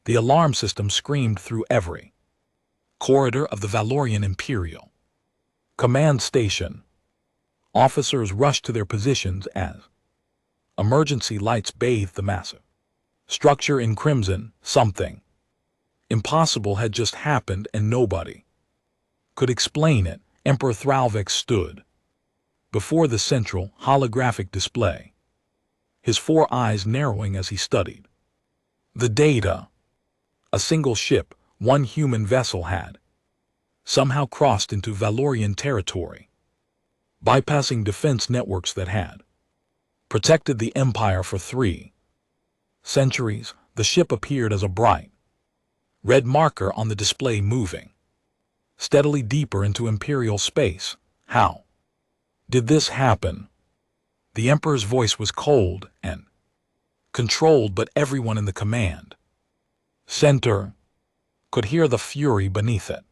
The alarm system screamed through every corridor of the Valorian Imperial Command Station. Officers rushed to their positions as emergency lights bathed the massive structure in crimson. Something impossible had just happened and nobody could explain it. Emperor Thralvex stood before the central holographic display, his four eyes narrowing as he studied the data. A single ship, one human vessel, had somehow crossed into Valorian territory, bypassing defense networks that had protected the Empire for 3 centuries. The ship appeared as a bright red marker on the display, moving steadily deeper into Imperial space. How did this happen? The Emperor's voice was cold and controlled, but everyone in the command center could hear the fury beneath it.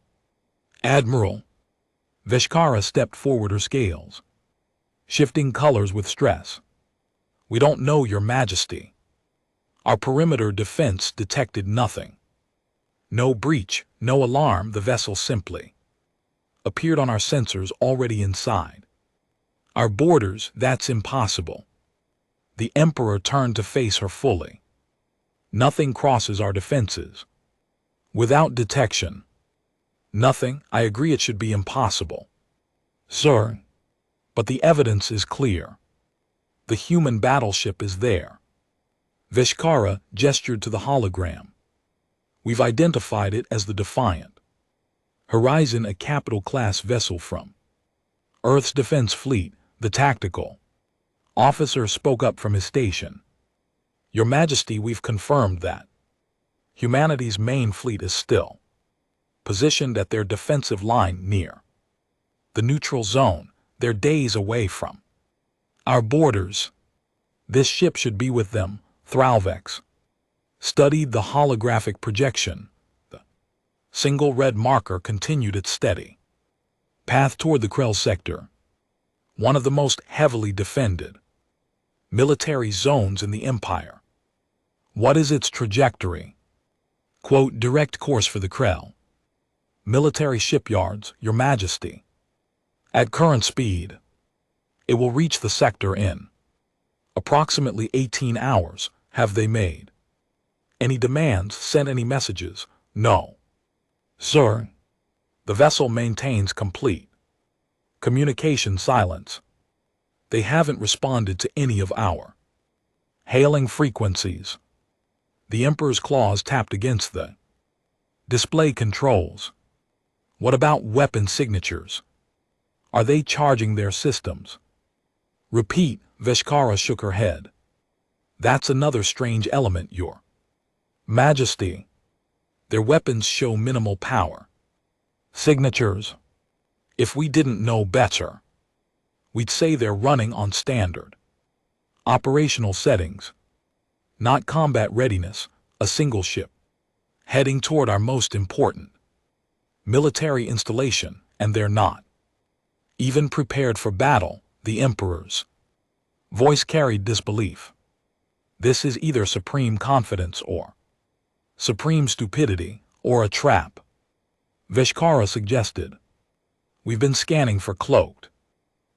Admiral Vishkara stepped forward, her scales shifting colors with stress. We don't know, Your Majesty. Our perimeter defense detected nothing. No breach, no alarm. The vessel simply appeared on our sensors already inside our borders. That's impossible. The Emperor turned to face her fully. Nothing crosses our defenses without detection. Nothing. I agree, it should be impossible, sir. But the evidence is clear. The human battleship is there. Vishkara gestured to the hologram. We've identified it as the Defiant Horizon, a capital-class vessel from Earth's defense fleet. The tactical officer spoke up from his station. Your Majesty, we've confirmed that humanity's main fleet is still positioned at their defensive line near the neutral zone. They're days away from our borders. This ship should be with them. Thralvex studied the holographic projection. The single red marker continued its steady path toward the Krell sector, one of the most heavily defended military zones in the Empire. What is its trajectory? Quote, direct course for the Krell military shipyards, Your Majesty. At current speed, it will reach the sector in approximately 18 hours. Have they made any demands, sent any messages? No, sir. The vessel maintains complete communication silence. They haven't responded to any of our hailing frequencies. The Emperor's claws tapped against the display controls. What about weapon signatures? Are they charging their systems? Repeat. Vishkara shook her head. That's another strange element, Your Majesty. Their weapons show minimal power signatures. If we didn't know better, we'd say they're running on standard operational settings, not combat readiness. A single ship heading toward our most important military installation, and they're not even prepared for battle. The Emperor's voice carried disbelief. This is either supreme confidence or supreme stupidity, or a trap, Vishkara suggested. We've been scanning for cloaked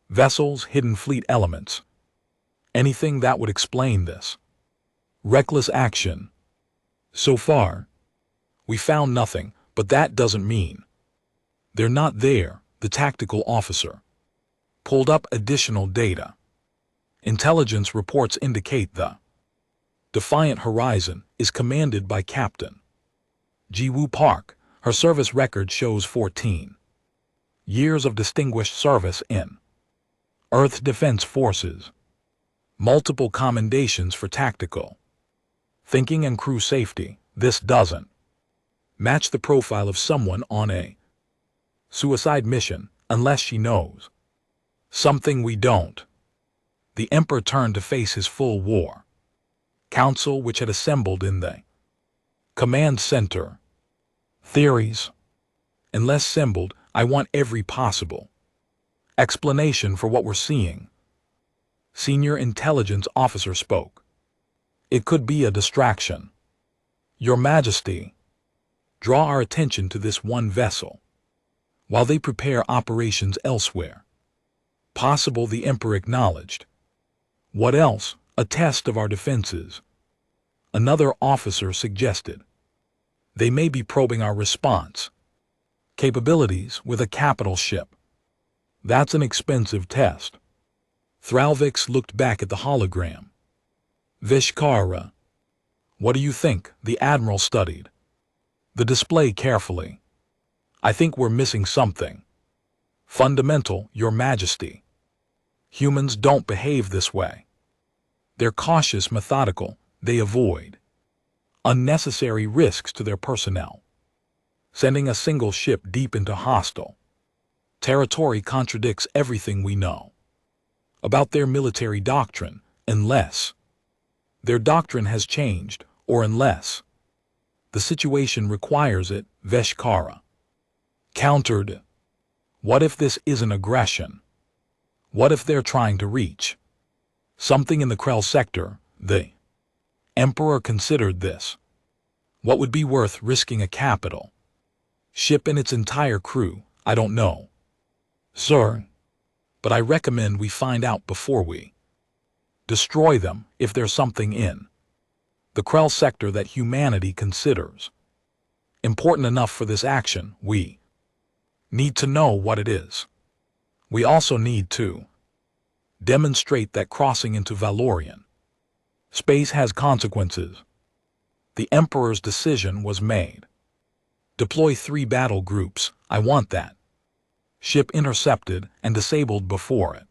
vessels, hidden fleet elements, anything that would explain this reckless action. So far, we found nothing, but that doesn't mean they're not there. The tactical officer pulled up additional data. Intelligence reports indicate the Defiant Horizon is commanded by Captain Jiwoo Park. Her service record shows 14 years of distinguished service in Earth's Defense Forces, multiple commendations for tactical thinking and crew safety. This doesn't match the profile of someone on a suicide mission, unless she knows something we don't. The Emperor turned to face his full war council, which had assembled in the command center. Theories, unless assembled, I want every possible explanation for what we're seeing. Senior intelligence officer spoke. It could be a distraction. Your Majesty, draw our attention to this one vessel, while they prepare operations elsewhere. Possible, the Emperor acknowledged. What else? A test of our defenses. Another officer suggested. They may be probing our response capabilities with a capital ship. That's an expensive test. Thralvix looked back at the hologram. Vishkara. What do you think? The Admiral studied the display carefully. I think we're missing something fundamental, Your Majesty. Humans don't behave this way. They're cautious, methodical. They avoid unnecessary risks to their personnel. Sending a single ship deep into hostile territory contradicts everything we know about their military doctrine, unless their doctrine has changed, or unless the situation requires it. Veshkara countered. What if this isn't aggression? What if they're trying to reach something in the Krell sector? The Emperor considered this. What would be worth risking a capital ship and its entire crew? I don't know, sir, but I recommend we find out before we destroy them. If there's something in the Krell sector that humanity considers important enough for this action, we need to know what it is. We also need to demonstrate that crossing into Valorian space has consequences. The Emperor's decision was made. Deploy 3 battle groups. I want that ship intercepted and disabled before it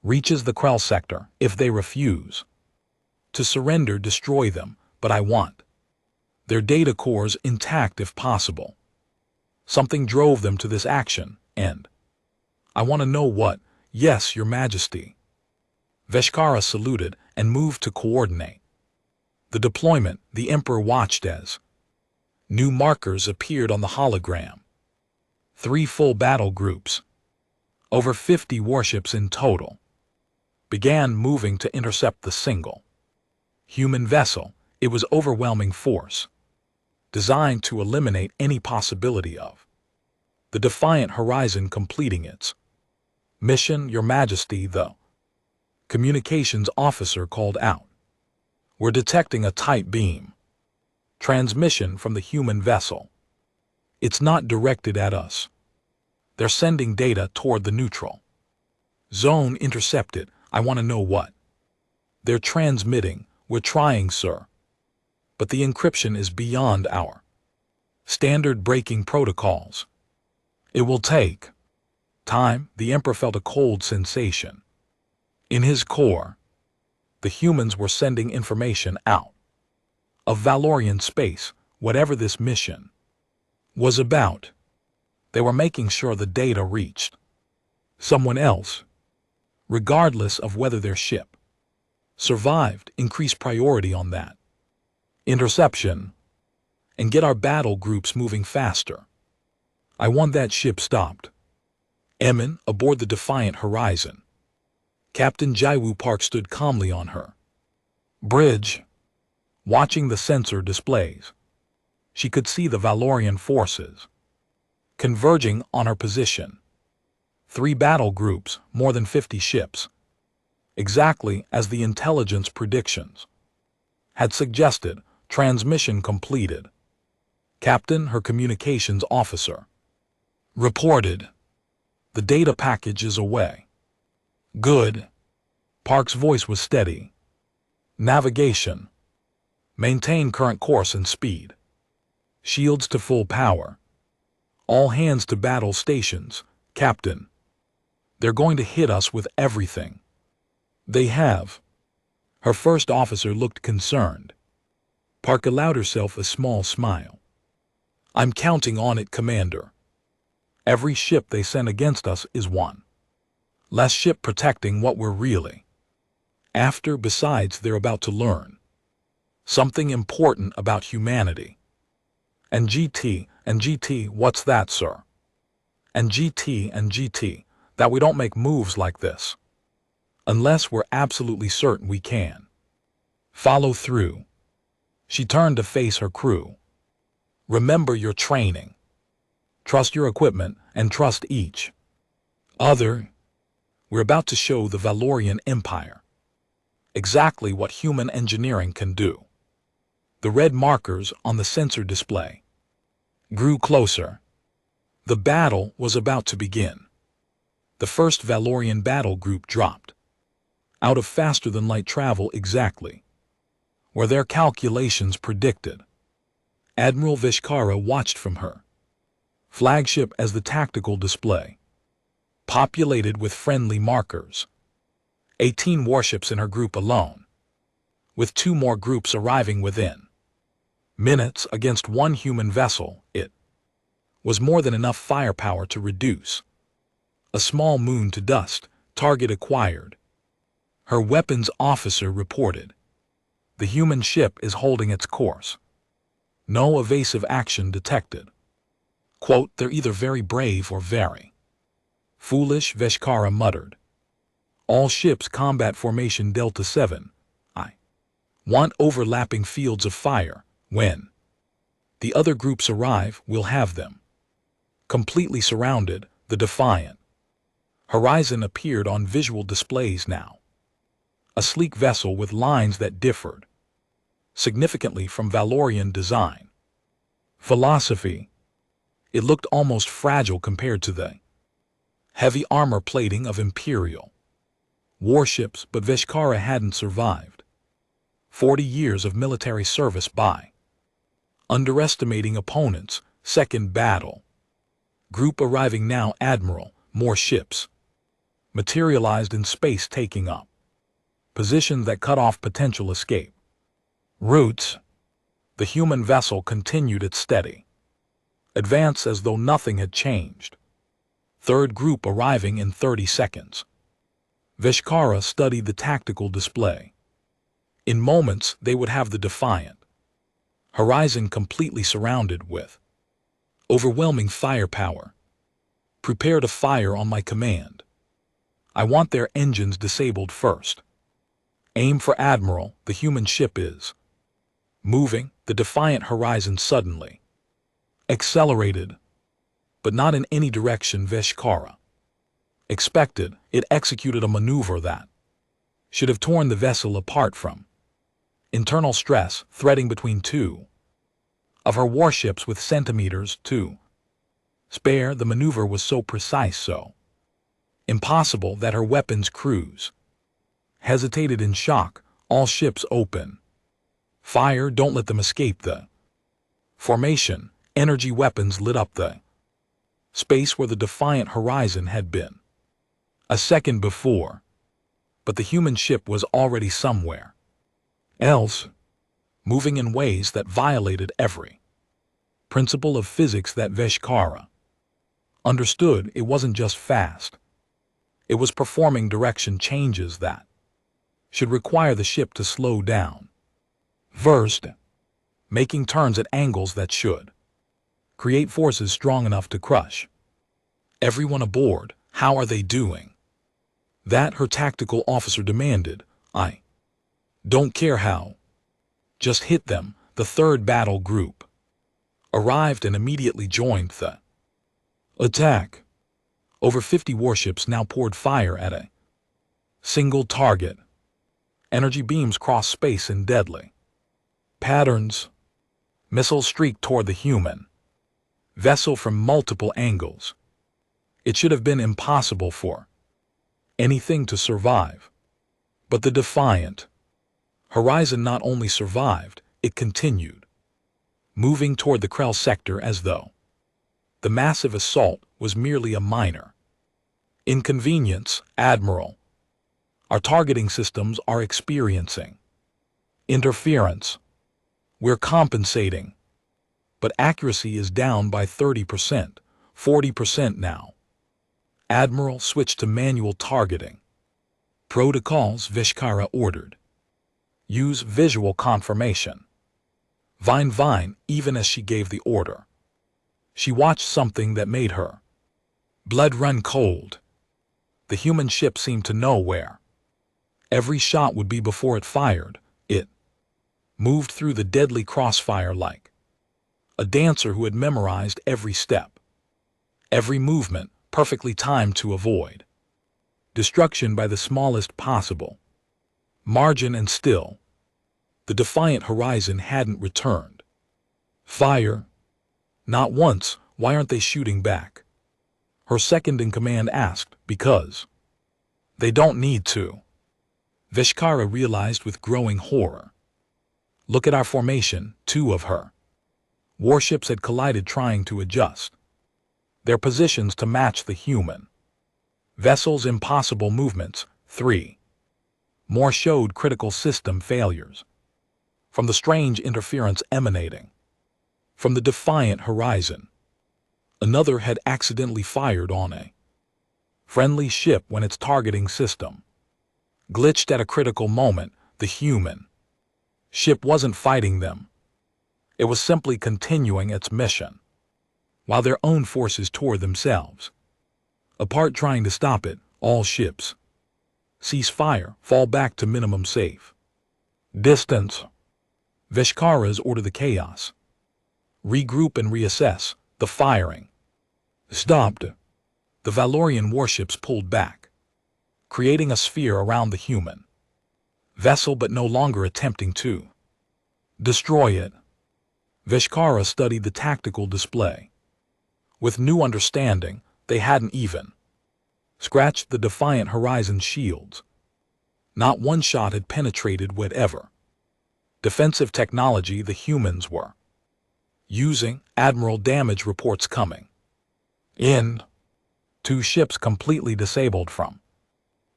reaches the Krell sector. If they refuse to surrender, destroy them, but I want their data cores intact if possible. Something drove them to this action, and I want to know what. Yes, Your Majesty. Veshkara saluted and moved to coordinate the deployment. The Emperor watched as new markers appeared on the hologram. 3 full battle groups, over 50 warships in total, began moving to intercept the single human vessel. It was overwhelming force, designed to eliminate any possibility of the Defiant Horizon completing its mission. Your Majesty, the communications officer called out. We're detecting a tight beam transmission from the human vessel. It's not directed at us. They're sending data toward the neutral zone. Intercepted. I want to know what they're transmitting. We're trying, sir, but the encryption is beyond our standard breaking protocols. It will take time. The Emperor felt a cold sensation in his core. The humans were sending information out of Valorian space, whatever this mission was about. They were making sure the data reached someone else, regardless of whether their ship survived. Increase priority on that interception and get our battle groups moving faster. I want that ship stopped. Emin, aboard the Defiant Horizon. Captain Jaiwoo Park stood calmly on her bridge, watching the sensor displays. She could see the Valorian forces converging on her position. 3 battle groups, more than 50 ships, exactly as the intelligence predictions had suggested. Transmission completed. Captain, her communications officer reported. The data package is away. Good. Park's voice was steady. Navigation. Maintain current course and speed. Shields to full power. All hands to battle stations, Captain. They're going to hit us with everything they have. Her first officer looked concerned. Park allowed herself a small smile. I'm counting on it, Commander. Every ship they send against us is one less ship protecting what we're really after. Besides, they're about to learn something important about humanity. And GT, what's that, sir? And GT, that we don't make moves like this unless we're absolutely certain we can follow through. She turned to face her crew. Remember your training. Trust your equipment and trust each other. We're about to show the Valorian Empire exactly what human engineering can do. The red markers on the sensor display grew closer. The battle was about to begin. The first Valorian battle group dropped out of faster-than-light travel exactly where their calculations predicted. Admiral Vishkara watched from her flagship as the tactical display populated with friendly markers. 18 warships in her group alone, with 2 more groups arriving within minutes against 1 human vessel. It was more than enough firepower to reduce a small moon to dust. Target acquired. Her weapons officer reported. The human ship is holding its course. No evasive action detected. Quote, they're either very brave or very foolish, Vishkara muttered. All ships combat formation Delta 7. I want overlapping fields of fire. When the other groups arrive, we'll have them completely surrounded. The defiant horizon appeared on visual displays now. A sleek vessel with lines that differed significantly from Valorian design. Philosophy. It looked almost fragile compared to the heavy armor plating of Imperial warships, but Vishkara hadn't survived 40 years of military service by underestimating opponents. Second battle group arriving now. Admiral, more ships materialized in space, taking up positions that cut off potential escape routes. The human vessel continued its steady advance as though nothing had changed. Third group arriving in 30 seconds. Vishkara studied the tactical display. In moments, they would have the defiant horizon completely surrounded with overwhelming firepower. Prepare to fire on my command. I want their engines disabled first. Aim for Admiral. The human ship is moving. The defiant horizon suddenly accelerated, but not in any direction Vishkara expected. It executed a maneuver that should have torn the vessel apart from internal stress threading between 2 of her warships with centimeters to spare. The maneuver was so precise, so impossible, that her weapons crews hesitated in shock. All ships open fire. Don't let them escape the formation. Energy weapons lit up the space where the defiant horizon had been a second before, but the human ship was already somewhere else, moving in ways that violated every principle of physics that Vishkara understood. It wasn't just fast. It was performing direction changes that should require the ship to slow down. First, making turns at angles that should create forces strong enough to crush everyone aboard. How are they doing that? Her tactical officer demanded. I don't care how. Just hit them. The third battle group arrived and immediately joined the attack. Over 50 warships now poured fire at a single target. Energy beams crossed space in deadly patterns. Missiles streaked toward the human vessel from multiple angles. It should have been impossible for anything to survive. But the defiant horizon not only survived, it continued moving toward the Krell sector as though the massive assault was merely a minor inconvenience. Admiral, our targeting systems are experiencing interference. We're compensating, but accuracy is down by 30%, 40% now. Admiral, switch to manual targeting protocols. Vishkara ordered. Use visual confirmation. Vine, even as she gave the order, she watched something that made her blood run cold. The human ship seemed to know where every shot would be before it fired. It moved through the deadly crossfire like a dancer who had memorized every step, every movement perfectly timed to avoid destruction by the smallest possible margin, and still the defiant horizon hadn't returned fire. Not once. Why aren't they shooting back? Her second-in-command asked. Because they don't need to, Vishkara realized with growing horror. Look at our formation. 2 of her warships had collided, trying to adjust their positions to match the human vessel's impossible movements. 3 more showed critical system failures from the strange interference emanating from the defiant horizon. Another had accidentally fired on a friendly ship when its targeting system glitched at a critical moment. The human ship wasn't fighting them. It was simply continuing its mission, while their own forces tore themselves apart trying to stop it. All ships cease fire, fall back to minimum safe distance. Vishkara's order the chaos. Regroup and reassess. The firing stopped. The Valorian warships pulled back, creating a sphere around the human vessel, but no longer attempting to destroy it. Vishkara studied the tactical display with new understanding. They hadn't even scratched the defiant horizon shields. Not one shot had penetrated whatever defensive technology the humans were using. Admiral, damage reports coming in. 2 ships completely disabled from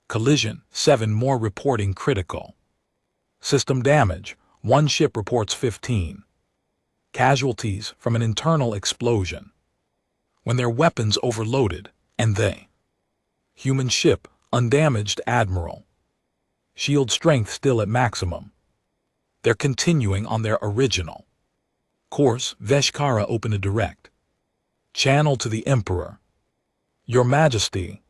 collision. 7 more reporting critical system damage. 1 ship reports 15 casualties from an internal explosion when their weapons overloaded, and they human ship undamaged. Admiral, shield strength still at maximum. They're continuing on their original course. Vishkara opened a direct channel to the Emperor. Your Majesty,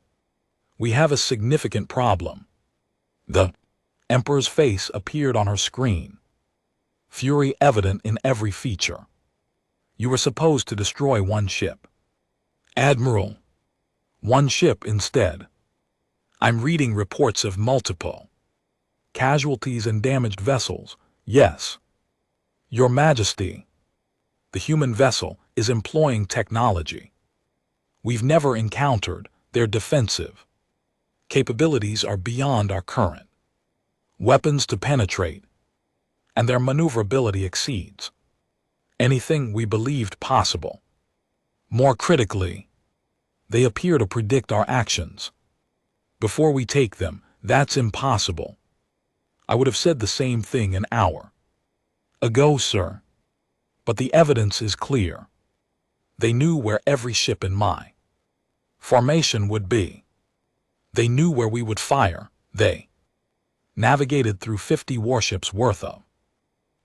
we have a significant problem. The Emperor's face appeared on her screen, fury evident in every feature. You were supposed to destroy 1 ship. Admiral, 1 ship instead. I'm reading reports of multiple casualties and damaged vessels. Yes, Your Majesty, the human vessel is employing technology we've never encountered. Their defensive capabilities are beyond our current weapons to penetrate, and their maneuverability exceeds anything we believed possible. More critically, they appear to predict our actions before we take them. That's impossible. I would have said the same thing an hour ago, sir. But the evidence is clear. They knew where every ship in my formation would be. They knew where we would fire. They navigated through 50 warships worth of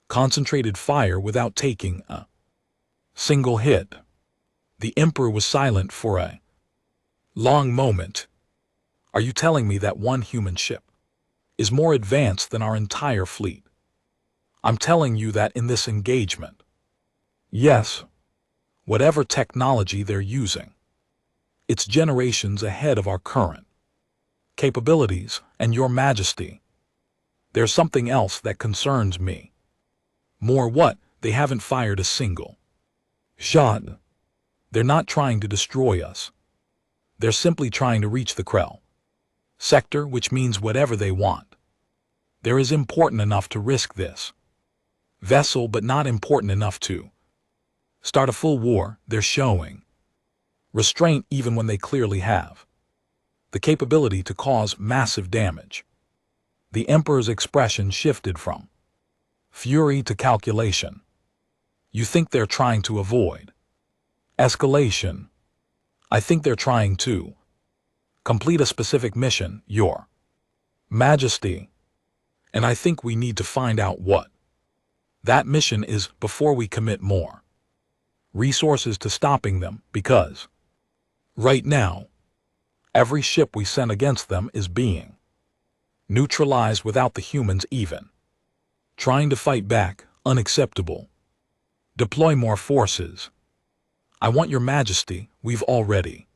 concentrated fire without taking a single hit. The Emperor was silent for a long moment. Are you telling me that 1 human ship is more advanced than our entire fleet? I'm telling you that in this engagement, yes, whatever technology they're using, it's generations ahead of our current capabilities. And Your Majesty, there's something else that concerns me. More what? They haven't fired a single shot. They're not trying to destroy us. They're simply trying to reach the Krell sector, which means whatever they want. They're is important enough to risk this vessel, but not important enough to start a full war. They're showing restraint even when they clearly have the capability to cause massive damage. The Emperor's expression shifted from fury to calculation. You think they're trying to avoid escalation? I think they're trying to complete a specific mission, Your Majesty. And I think we need to find out what that mission is before we commit more resources to stopping them, because right now, every ship we send against them is being neutralized without the humans even Trying to fight back, unacceptable. Deploy more forces. I want your majesty, we've already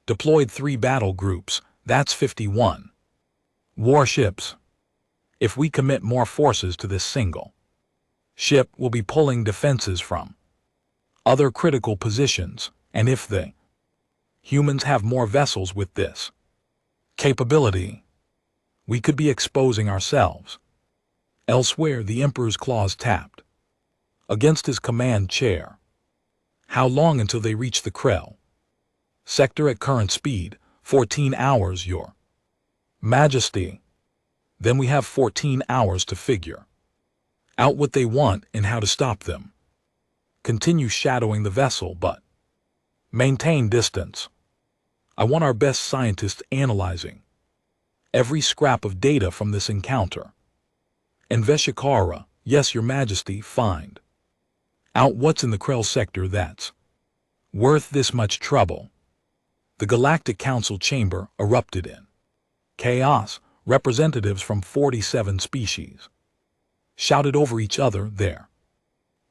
deployed 3 battle groups, that's 51 warships. If we commit more forces to this single ship, we'll be pulling defenses from other critical positions, and if the humans have more vessels with this capability, we could be exposing ourselves. Elsewhere, the Emperor's claws tapped against his command chair. How long until they reach the Krell sector at current speed? 14 hours, your majesty. Then we have 14 hours to figure out what they want and how to stop them. Continue shadowing the vessel, but maintain distance. I want our best scientists analyzing every scrap of data from this encounter. And Veshikara, yes, your majesty, find out what's in the Krell sector that's worth this much trouble. The Galactic Council chamber erupted in chaos. Representatives from 47 species shouted over each other, their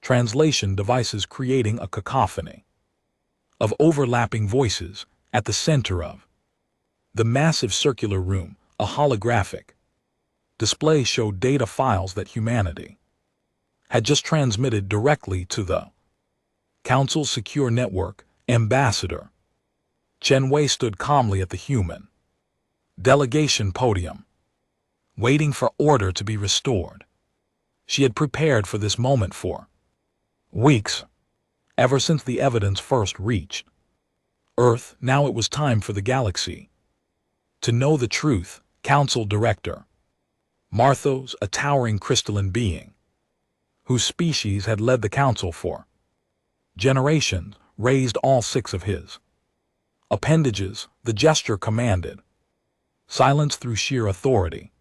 translation devices creating a cacophony of overlapping voices. At the center of the massive circular room, a holographic display showed data files that humanity had just transmitted directly to the Council's secure network. Ambassador Chen Wei stood calmly at the human delegation podium, waiting for order to be restored. She had prepared for this moment for weeks, ever since the evidence first reached Earth. Now it was time for the galaxy to know the truth. Council Director Marthos, a towering crystalline being whose species had led the Council for generations, raised all 6 of his appendages. The gesture commanded silence through sheer authority.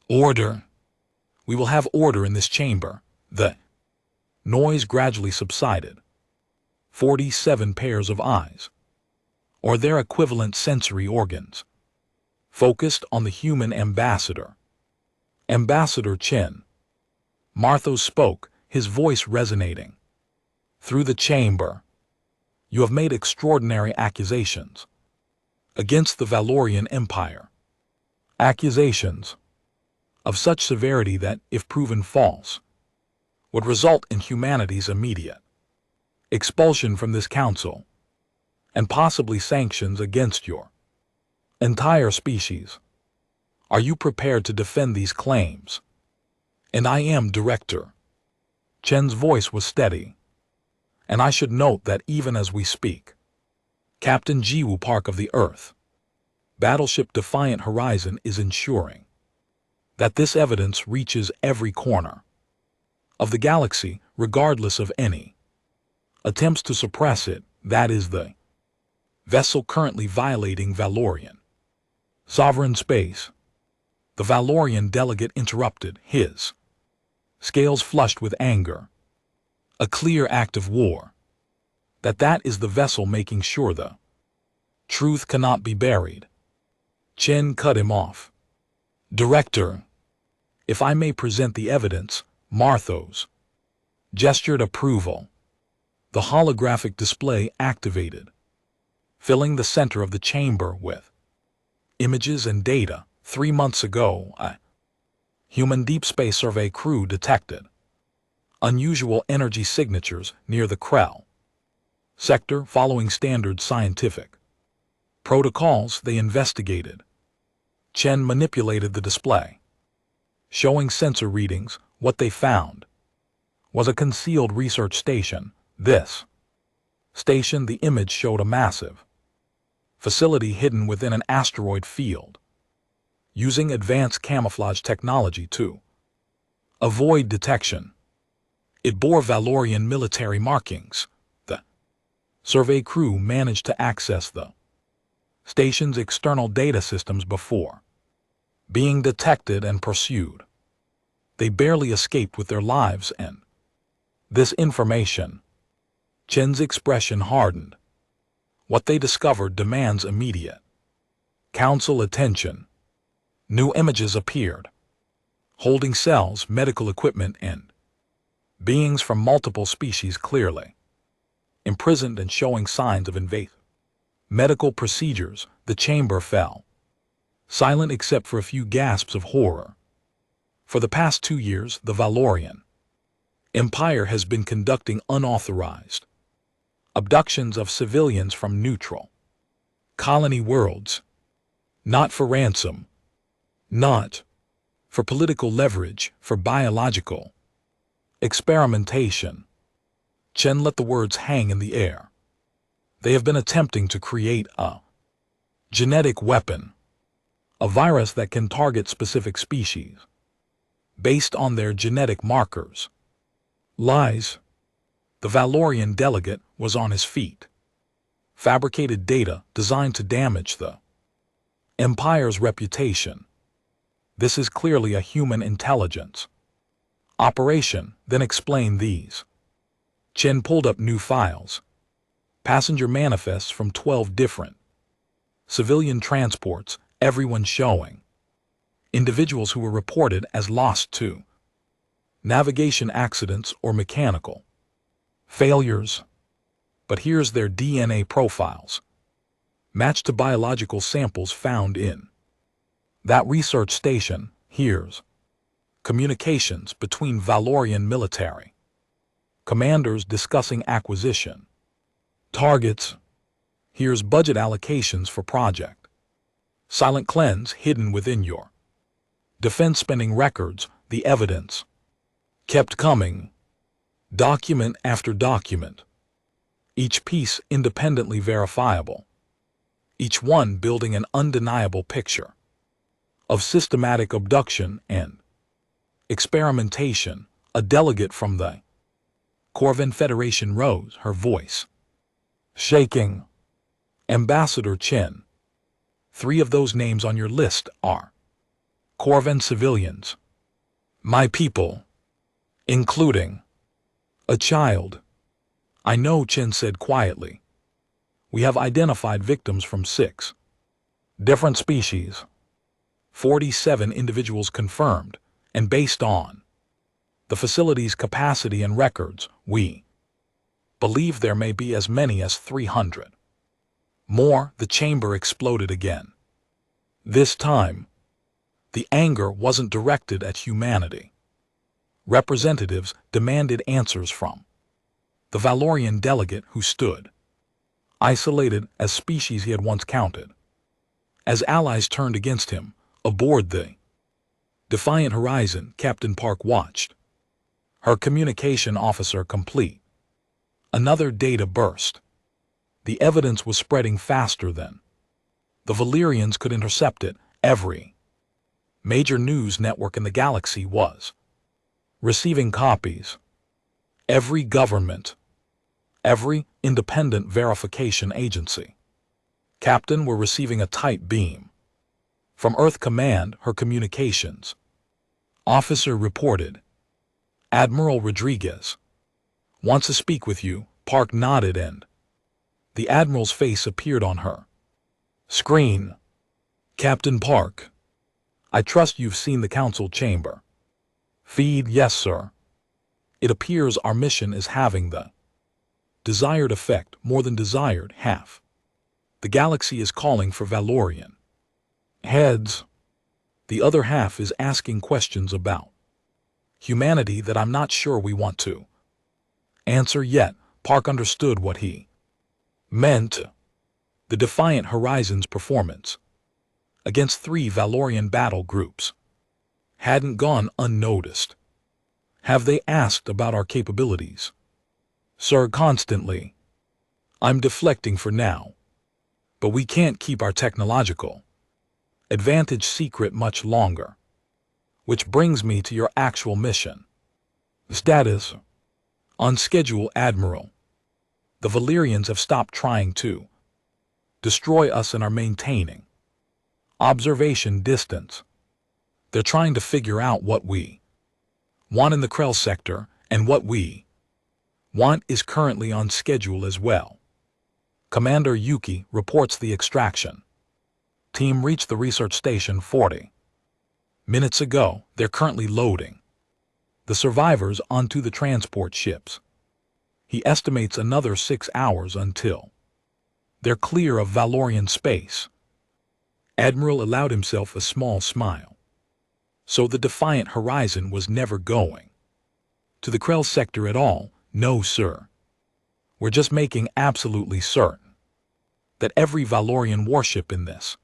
Order. We will have order in this chamber. The noise gradually subsided. 47 pairs of eyes, or their equivalent sensory organs, focused on the human ambassador. Ambassador Chen. Marthos spoke, his voice resonating through the chamber. You have made extraordinary accusations against the Valorian Empire. Accusations of such severity that, if proven false, would result in humanity's immediate expulsion from this council and possibly sanctions against your entire species. Are you prepared to defend these claims? And I am, Director. Chen's voice was steady. And I should note that even as we speak, Captain Jiwoo Park of the Earth Battleship Defiant Horizon is ensuring that this evidence reaches every corner of the galaxy, regardless of any attempts to suppress it. That is the vessel currently violating Valorian sovereign space. The Valorian delegate interrupted, his scales flushed with anger. A clear act of war. That is the vessel making sure the truth cannot be buried. Chen cut him off. Director, if I may present the evidence. Marthos gestured approval. The holographic display activated, filling the center of the chamber with images and data. 3 months ago, a human deep space survey crew detected unusual energy signatures near the Krell sector. Following standard scientific protocols, they investigated. Chen manipulated the display, showing sensor readings. What they found was a concealed research station. This station, the image showed a massive facility hidden within an asteroid field, using advanced camouflage technology to avoid detection. It bore Valorian military markings. The survey crew managed to access the station's external data systems before being detected and pursued. They barely escaped with their lives, and this information. Chen's expression hardened. What they discovered demands immediate Council attention. New images appeared. holding cells, medical equipment, and beings from multiple species clearly imprisoned and showing signs of invasive medical procedures. The chamber fell silent except for a few gasps of horror. For the past 2 years, the Valorian Empire has been conducting unauthorized abductions of civilians from neutral colony worlds, not for ransom, not for political leverage, for biological experimentation. Chen let the words hang in the air. They have been attempting to create a genetic weapon, a virus that can target specific species based on their genetic markers. Lies. The Valorian delegate was on his feet. Fabricated data designed to damage the Empire's reputation. This is clearly a human intelligence operation. Then explain these. Chen pulled up new files. Passenger manifests from 12 different civilian transports, everyone showing individuals who were reported as lost to navigation accidents or mechanical failures. But here's their DNA profiles, matched to biological samples found in that research station. Here's communications between Valorian military commanders discussing acquisition targets. Here's budget allocations for project Silent Cleanse hidden within your defense spending records. The evidence kept coming, document after document, each piece independently verifiable, each one building an undeniable picture of systematic abduction and experimentation. A delegate from the Corvan Federation rose, her voice shaking. Ambassador Chen, 3 of those names on your list are Corvan civilians, my people, including a child. I know, Chen said quietly. We have identified victims from 6 different species, 47 individuals confirmed, and based on the facility's capacity and records, we believe there may be as many as 300 more. The chamber exploded again. This time, the anger wasn't directed at humanity. Representatives demanded answers from the Valorian delegate who stood isolated as species he had once counted. As allies turned against him, aboard the Defiant Horizon, Captain Park watched her communication officer complete another data burst. The evidence was spreading faster than the Valerians could intercept it. Every major news network in the galaxy was receiving copies. Every government, every independent verification agency, captain, were receiving a tight beam from Earth Command. Her communications officer reported, Admiral Rodriguez wants to speak with you. Park nodded and the Admiral's face appeared on her screen. Captain Park, I trust you've seen the Council chamber feed. Yes, sir. It appears our mission is having the desired effect, more than desired. Half the galaxy is calling for Valorian heads. The other half is asking questions about humanity that I'm not sure we want to answer yet. Park understood what he meant. The Defiant Horizon's performance against 3 Valorian battle groups hadn't gone unnoticed. Have they asked about our capabilities? Sir, constantly. I'm deflecting for now. But we can't keep our technological advantage secret much longer. Which brings me to your actual mission. Status: on schedule, Admiral. The Valerians have stopped trying to destroy us and are maintaining observation distance. They're trying to figure out what we want in the Krell sector, and what we want is currently on schedule as well. Commander Yuki reports the extraction team reached the research station 40 Minutes ago, they're currently loading the survivors onto the transport ships. He estimates another 6 hours until they're clear of Valorian space. Admiral allowed himself a small smile. So the Defiant Horizon was never going to the Krell sector at all? No, sir. We're just making absolutely certain that every Valorian warship in this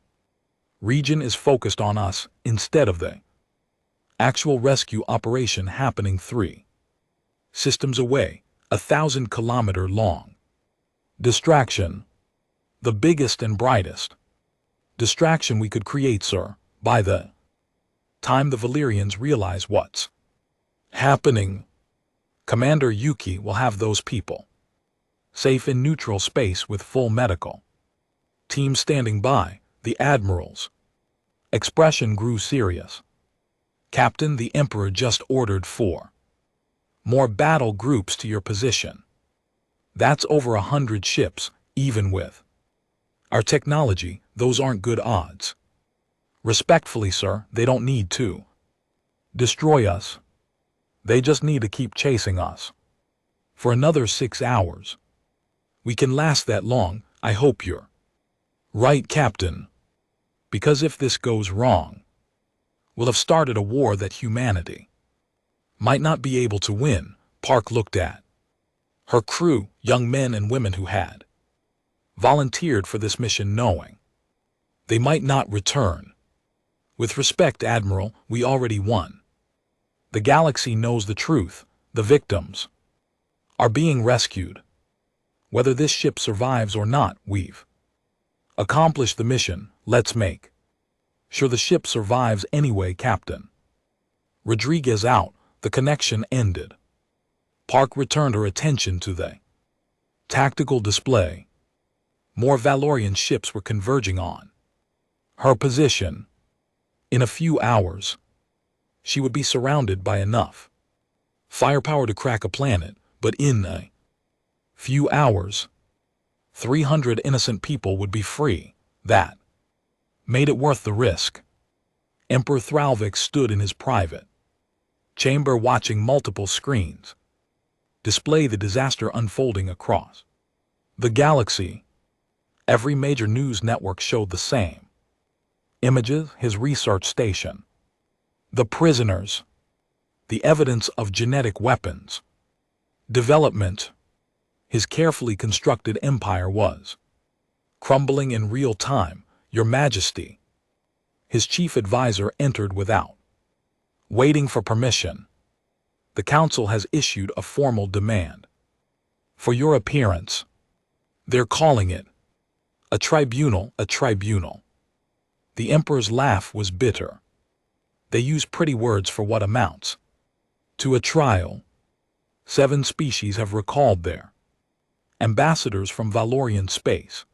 region is focused on us instead of the actual rescue operation happening 3 systems away, 1,000-kilometer long. Distraction. The biggest and brightest distraction we could create, sir, by the time the Valyrians realize what's happening. Commander Yuki will have those people safe in neutral space with full medical team standing by. The Admiral's expression grew serious. Captain, the Emperor just ordered 4 more battle groups to your position. That's over 100 ships, even with our technology. Those aren't good odds. Respectfully, sir, they don't need to destroy us. They just need to keep chasing us for another 6 hours. We can last that long. I hope you're right, Captain. Because if this goes wrong, we'll have started a war that humanity might not be able to win. Park looked at her crew, young men and women who had volunteered for this mission, knowing they might not return. With respect, Admiral, we already won. The galaxy knows the truth. The victims are being rescued. Whether this ship survives or not, we've accomplished the mission. Let's make sure the ship survives anyway, Captain. Rodriguez out. The connection ended. Park returned her attention to the tactical display. More Valorian ships were converging on her position. In a few hours, she would be surrounded by enough firepower to crack a planet, but in a few hours, 300 innocent people would be free. That made it worth the risk. Emperor Thralvik stood in his private chamber watching multiple screens display the disaster unfolding across the galaxy. Every major news network showed the same images. His research station, the prisoners, the evidence of genetic weapons development. His carefully constructed empire was crumbling in real time. Your Majesty. His chief advisor entered without waiting for permission. The council has issued a formal demand for your appearance. They're calling it a tribunal. A tribunal. The Emperor's laugh was bitter. They use pretty words for what amounts to a trial. 7 species have recalled their ambassadors from Valorian space.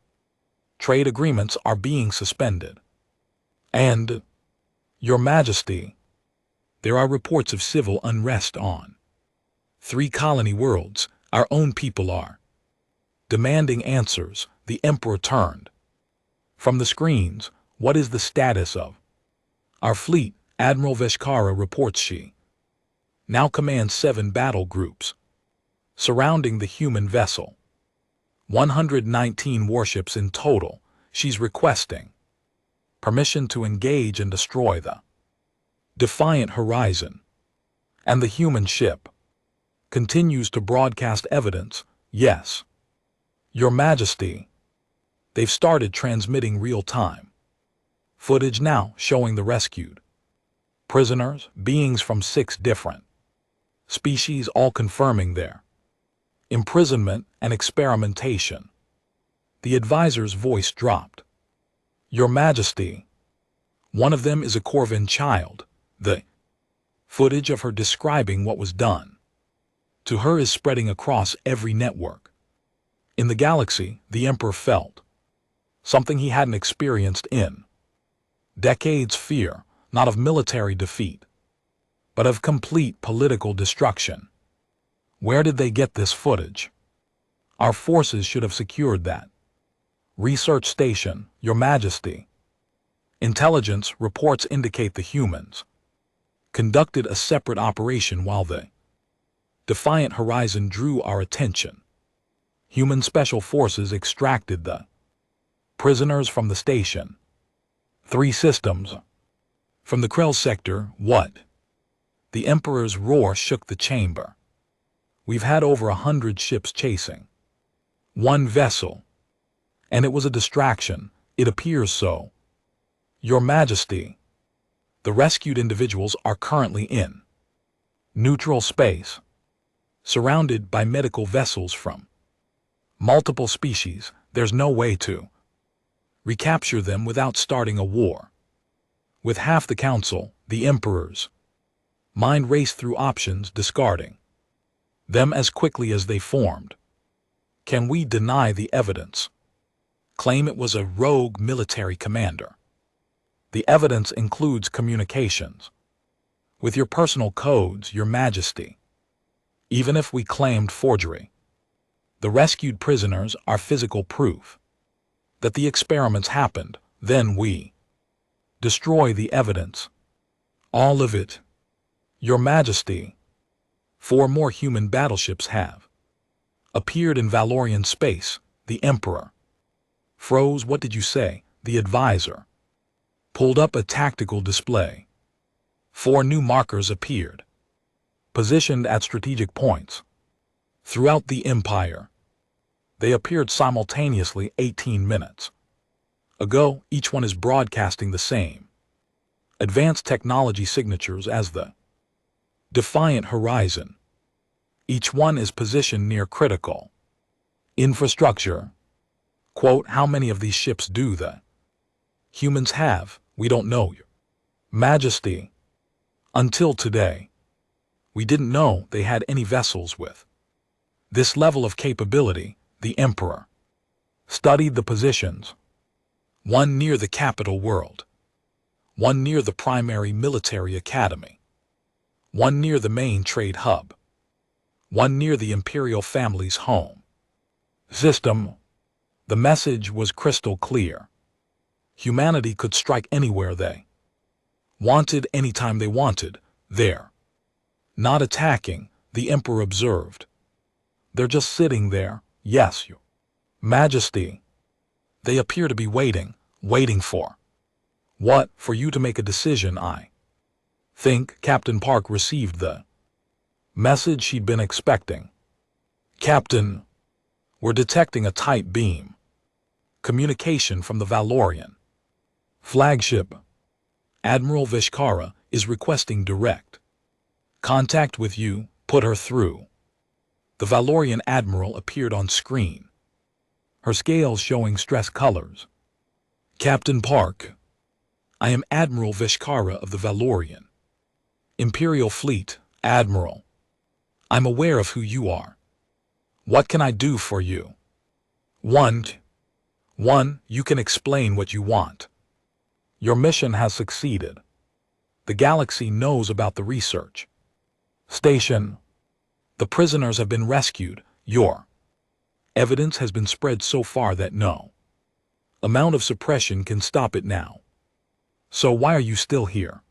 Trade agreements are being suspended. And, Your Majesty, there are reports of civil unrest on 3 colony worlds. Our own people are demanding answers. The Emperor turned from the screens. What is the status of our fleet? Admiral Veshkara reports she now commands 7 battle groups surrounding the human vessel. 119 warships in total. She's requesting permission to engage and destroy the Defiant Horizon. And the human ship continues to broadcast evidence. Yes, Your Majesty. They've started transmitting real-time footage now showing the rescued prisoners, beings from 6 different species, all confirming their imprisonment and experimentation. The advisor's voice dropped. Your Majesty, one of them is a Corvin child. The footage of her describing what was done to her is spreading across every network. In the galaxy, the Emperor felt something he hadn't experienced in decades. Fear, not of military defeat, but of complete political destruction. Where did they get this footage? Our forces should have secured that research station, Your Majesty. Intelligence reports indicate the humans conducted a separate operation while the Defiant Horizon drew our attention. Human special forces extracted the prisoners from the station. 3 systems. From the Krell sector, what? The Emperor's roar shook the chamber. We've had over 100 ships chasing 1 vessel. And it was a distraction, it appears so. Your Majesty, the rescued individuals are currently in neutral space, surrounded by medical vessels from multiple species. There's no way to recapture them without starting a war. With half the council, the Emperor's mind raced through options, discarding them as quickly as they formed. Can we deny the evidence? Claim it was a rogue military commander. The evidence includes communications with your personal codes, Your Majesty. Even if we claimed forgery, the rescued prisoners are physical proof that the experiments happened. Then we destroy the evidence. All of it. Your Majesty, 4 more human battleships have appeared in Valorian space. The Emperor froze. What did you say? The advisor pulled up a tactical display. 4 new markers appeared, positioned at strategic points throughout the Empire. They appeared simultaneously 18 minutes ago. Each one is broadcasting the same advanced technology signatures as the Defiant Horizon. Each one is positioned near critical infrastructure. Quote, how many of these ships do the humans have? We don't know, Your Majesty. Until today, we didn't know they had any vessels with this level of capability. The Emperor studied the positions. 1 near the capital world, 1 near the primary military academy, 1 near the main trade hub, 1 near the imperial family's home. System. The message was crystal clear. Humanity could strike anywhere they wanted, anytime they wanted. They're not attacking, the Emperor observed. They're just sitting there. Yes, Your Majesty. They appear to be waiting for what? For you to make a decision. I think Captain Park received the message she'd been expecting. Captain, we're detecting a tight beam communication from the Valorian flagship. Admiral Vishkara is requesting direct contact with you. Put her through. The Valorian admiral appeared on screen, her scales showing stress colors. Captain Park, I am Admiral Vishkara of the Valorian Imperial Fleet. Admiral, I'm aware of who you are. What can I do for you? 1. You can explain what you want. Your mission has succeeded. The galaxy knows about the research station. The prisoners have been rescued. Your evidence has been spread so far that no amount of suppression can stop it now. So why are you still here?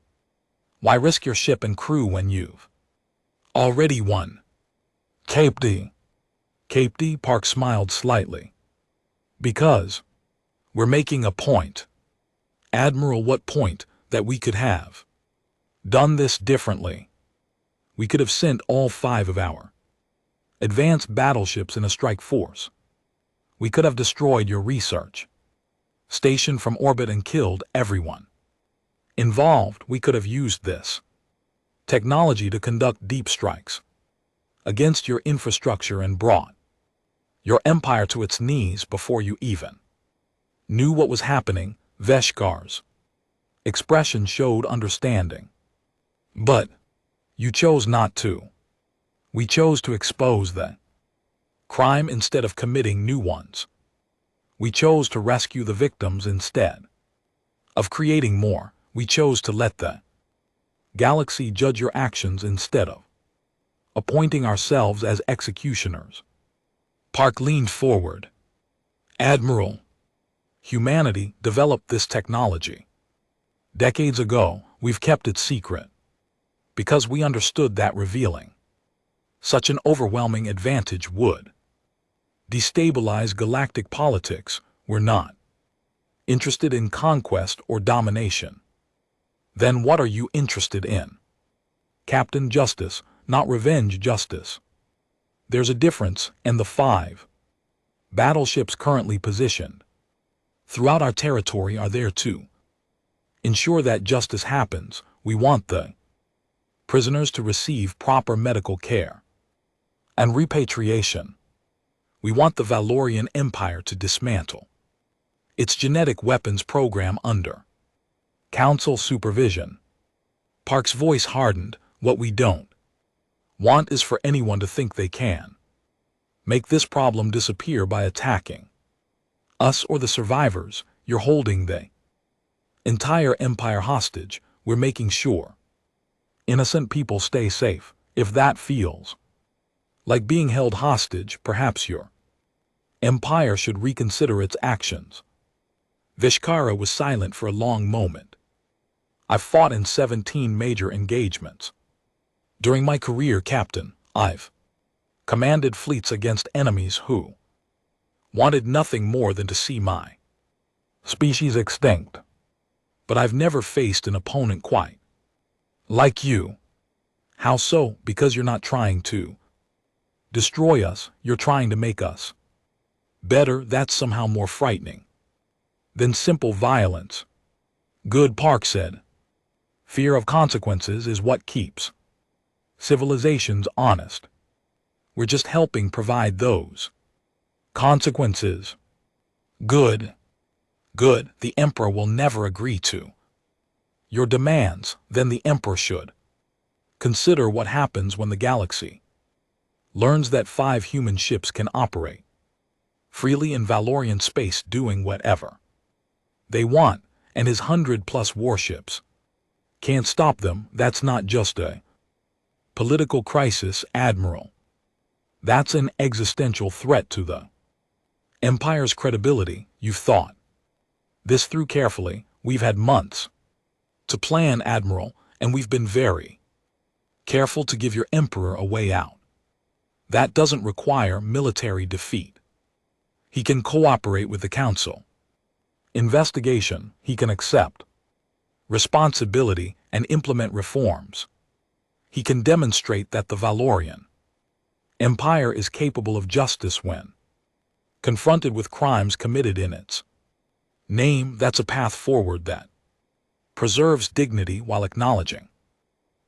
Why risk your ship and crew when you've already won? Cape D. Park smiled slightly. Because we're making a point. Admiral, what point? That we could have done this differently. We could have sent all 5 of our advanced battleships in a strike force. We could have destroyed your research station from orbit and killed everyone involved. We could have used this technology to conduct deep strikes against your infrastructure and brought your empire to its knees before you even knew what was happening. Veshkar's expression showed understanding. But you chose not to. We chose to expose the crime instead of committing new ones. We chose to rescue the victims instead of creating more. We chose to let the galaxy judge your actions instead of appointing ourselves as executioners. Park leaned forward. Admiral, humanity developed this technology decades ago. We've kept it secret. because we understood that revealing such an overwhelming advantage would destabilize galactic politics. We're not interested in conquest or domination. Then what are you interested in? Captain Justice, not revenge justice. There's a difference, and the 5 battleships currently positioned throughout our territory are there to ensure that justice happens. We want the prisoners to receive proper medical care and repatriation. We want the Valorian Empire to dismantle its genetic weapons program under Council supervision. Park's voice hardened. What we don't want is for anyone to think they can make this problem disappear by attacking us or the survivors. You're holding the entire empire hostage. We're making sure innocent people stay safe. If that feels like being held hostage, perhaps your empire should reconsider its actions. Vishkara was silent for a long moment. I've fought in 17 major engagements. During my career, Captain, I've commanded fleets against enemies who wanted nothing more than to see my species extinct. But I've never faced an opponent quite like you. How so? Because you're not trying to destroy us, you're trying to make us better. That's somehow more frightening than simple violence. Good, Park said. Fear of consequences is what keeps civilizations honest. We're just helping provide those consequences. Good. Good. The Emperor will never agree to your demands. Then the Emperor should consider what happens when the galaxy learns that 5 human ships can operate freely in Valorian space, doing whatever they want, and his 100+ warships can't stop them. That's not just a political crisis, Admiral. That's an existential threat to the Empire's credibility. You've thought this through carefully. We've had months to plan, Admiral, and we've been very careful to give your Emperor a way out. That doesn't require military defeat. He can cooperate with the Council. Investigation, he can accept responsibility and implement reforms. He can demonstrate that the Valorian Empire is capable of justice when confronted with crimes committed in its name. That's a path forward that preserves dignity while acknowledging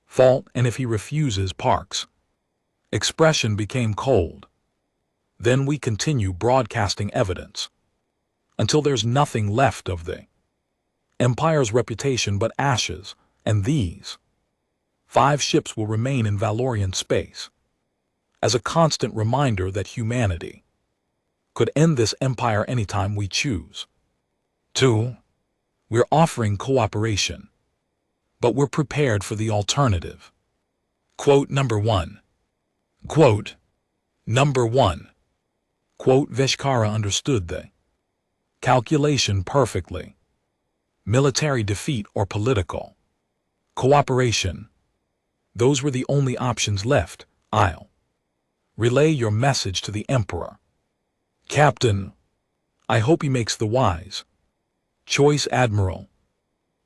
fault. And if he refuses, Park's expression became cold. Then we continue broadcasting evidence until there's nothing left of the Empire's reputation but ashes, and these 5 ships will remain in Valorian space as a constant reminder that humanity could end this Empire anytime we choose to. We're offering cooperation, but we're prepared for the alternative. Quote number 1. Quote number 1. Quote, Vishkara understood the calculation perfectly. Military defeat or political cooperation. Those were the only options left. I'll relay your message to the Emperor. Captain, I hope he makes the wise choice, Admiral.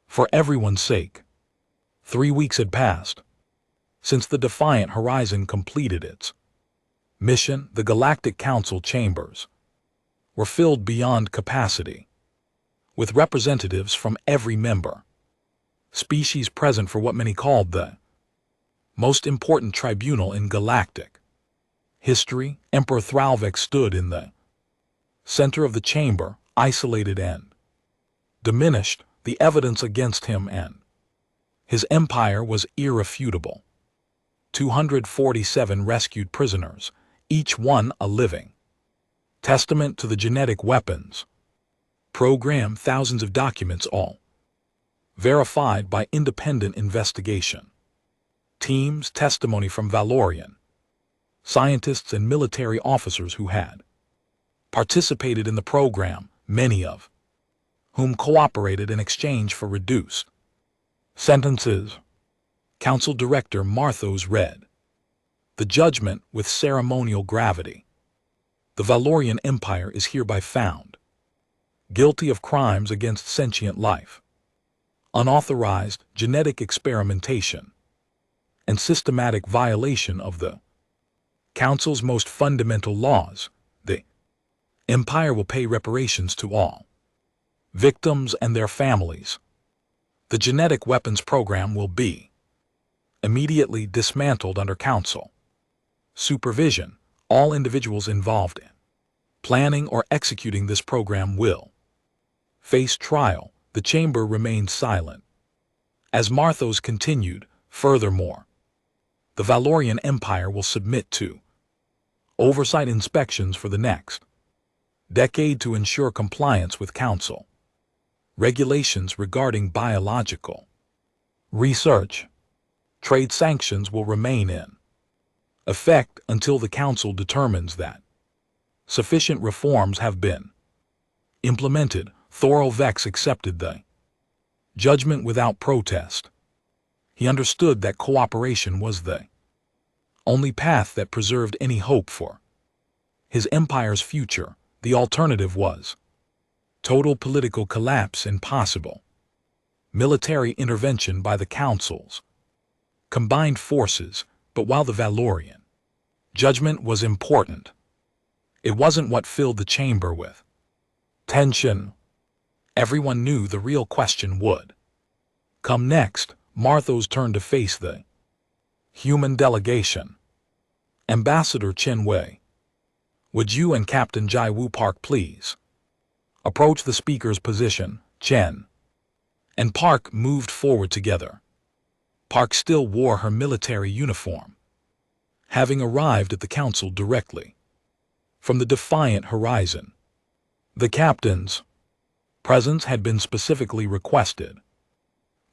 For everyone's sake. 3 weeks had passed since the Defiant Horizon completed its mission. The Galactic Council chambers were filled beyond capacity, with representatives from every member species present for what many called the most important tribunal in galactic history. Emperor Thralvik stood in the center of the chamber, isolated and diminished. The evidence against him and his empire was irrefutable. 247 rescued prisoners, each one a living testament to the genetic weapons program. Thousands of documents, all verified by independent investigation teams. Testimony from Valorian scientists and military officers who had participated in the program, many of whom cooperated in exchange for reduced sentences. Council Director Marthos read the judgment with ceremonial gravity. The Valorian Empire is hereby found guilty of crimes against sentient life, unauthorized genetic experimentation, and systematic violation of the Council's most fundamental laws. The Empire will pay reparations to all victims and their families. The genetic weapons program will be immediately dismantled under Council supervision. All individuals involved in planning or executing this program will face trial. The chamber remained silent as Marthos continued. Furthermore, the Valorian Empire will submit to oversight inspections for the next decade to ensure compliance with Council regulations regarding biological research. Trade sanctions will remain in effect until the Council determines that sufficient reforms have been implemented. Thorovex accepted the judgment without protest. He understood that cooperation was the only path that preserved any hope for his empire's future. The alternative was total political collapse and possible military intervention by the Council's combined forces. But while the Valorian judgment was important, it wasn't what filled the chamber with tension. Everyone knew the real question would come next. Marthos turned to face the human delegation. Ambassador Chen Wei, would you and Captain Jai Wu Park please approach the speaker's position? Chen and Park moved forward together. Park still wore her military uniform, having arrived at the Council directly from the Defiant Horizon. The captain's presence had been specifically requested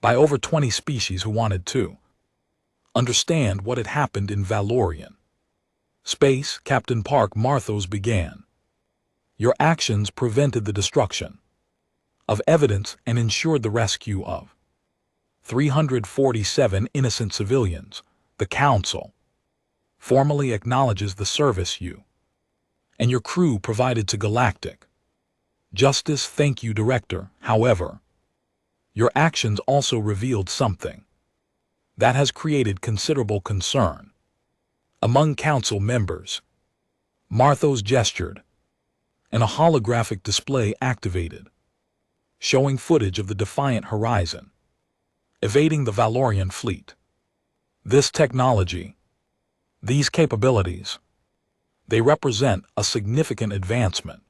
by over 20 species who wanted to understand what had happened in Valorian space. Captain Park Marthos began. Your actions prevented the destruction of evidence and ensured the rescue of 347 innocent civilians. The Council formally acknowledges the service you and your crew provided to galactic justice. Thank you, Director. However, your actions also revealed something that has created considerable concern among Council members. Marthos gestured, and a holographic display activated, showing footage of the Defiant Horizon evading the Valorian fleet. This technology, these capabilities, they represent a significant advancement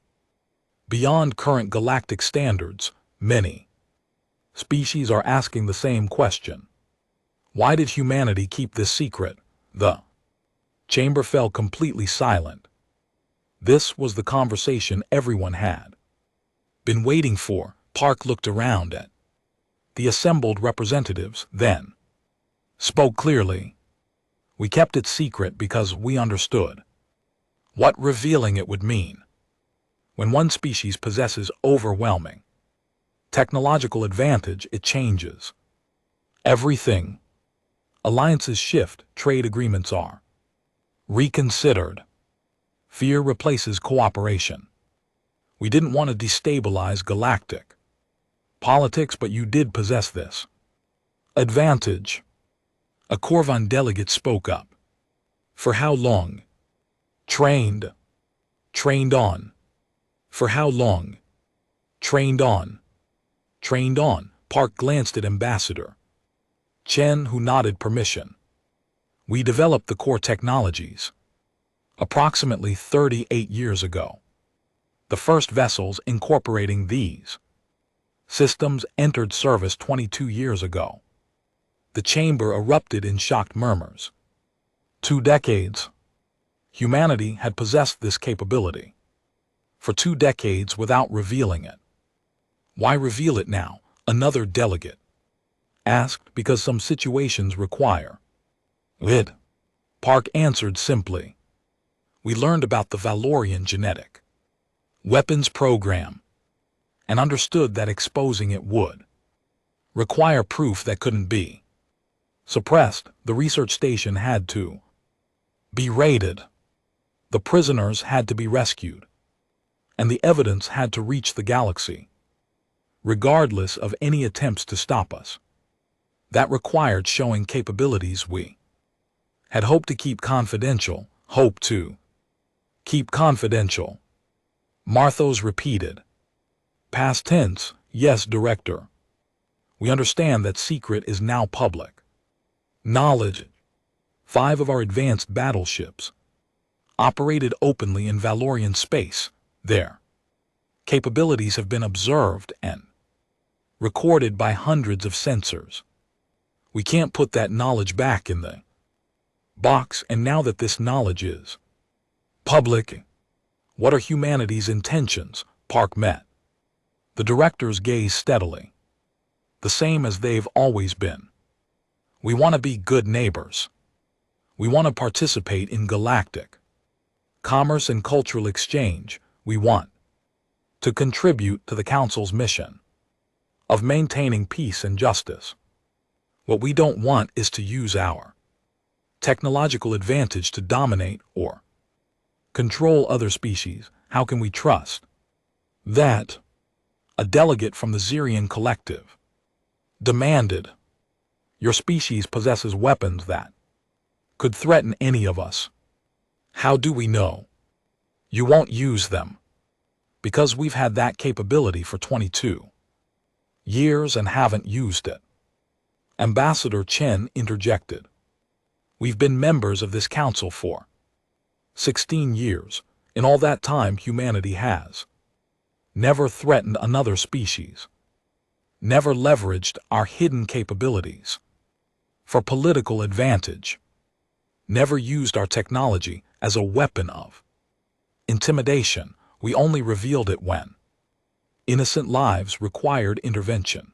beyond current galactic standards. Many species are asking the same question. Why did humanity keep this secret? The chamber fell completely silent. This was the conversation everyone had been waiting for. Park looked around at the assembled representatives, then spoke clearly. We kept it secret because we understood what revealing it would mean. When one species possesses overwhelming technological advantage, it changes everything. Alliances shift, trade agreements are reconsidered. Fear replaces cooperation. We didn't want to destabilize galactic politics, but you did possess this advantage. A Corvan delegate spoke up. For how long? Trained on. For how long? Trained on. Park glanced at Ambassador Chen, who nodded permission. We developed the core technologies approximately 38 years ago. The first vessels incorporating these systems entered service 22 years ago. The chamber erupted in shocked murmurs. 2 decades. Humanity had possessed this capability for 2 decades without revealing it. Why reveal it now? Another delegate asked. Because some situations require it. Park answered simply. We learned about the Valorian genetic weapons program and understood that exposing it would require proof that couldn't be Suppressed, the research station had to be raided. The prisoners had to be rescued. And the evidence had to reach the galaxy, regardless of any attempts to stop us. That required showing capabilities we had hoped to keep confidential, hoped to keep confidential. Marthos repeated. Past tense, yes, Director. We understand that secret is now public knowledge. 5 of our advanced battleships operated openly in Valorian space. Their capabilities have been observed and recorded by hundreds of sensors. We can't put that knowledge back in the box, and now that this knowledge is public, what are humanity's intentions? Park met the director's gaze steadily. The same as they've always been. We want to be good neighbors. We want to participate in galactic commerce and cultural exchange. We want to contribute to the Council's mission of maintaining peace and justice. What we don't want is to use our technological advantage to dominate or control other species. How can we trust that? A delegate from the Xerian Collective demanded. Your species possesses weapons that could threaten any of us. How do we know you won't use them? Because we've had that capability for 22 years and haven't used it. Ambassador Chen interjected. We've been members of this council for 16 years. In all that time, humanity has never threatened another species, never leveraged our hidden capabilities for political advantage, never used our technology as a weapon of intimidation. We only revealed it when innocent lives required intervention.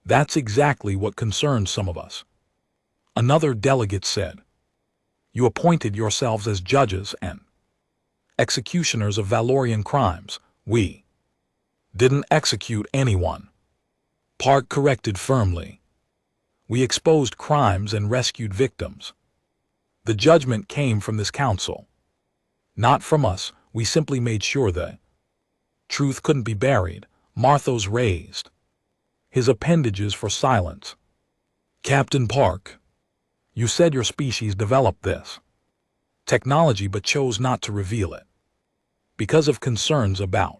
That's exactly what concerns some of us. Another delegate said, you appointed yourselves as judges and executioners of Valorian crimes. We didn't execute anyone. Park corrected firmly. We exposed crimes and rescued victims. The judgment came from this council, not from us. We simply made sure the truth couldn't be buried. Marthos raised his appendages for silence. Captain Park, you said your species developed this technology but chose not to reveal it because of concerns about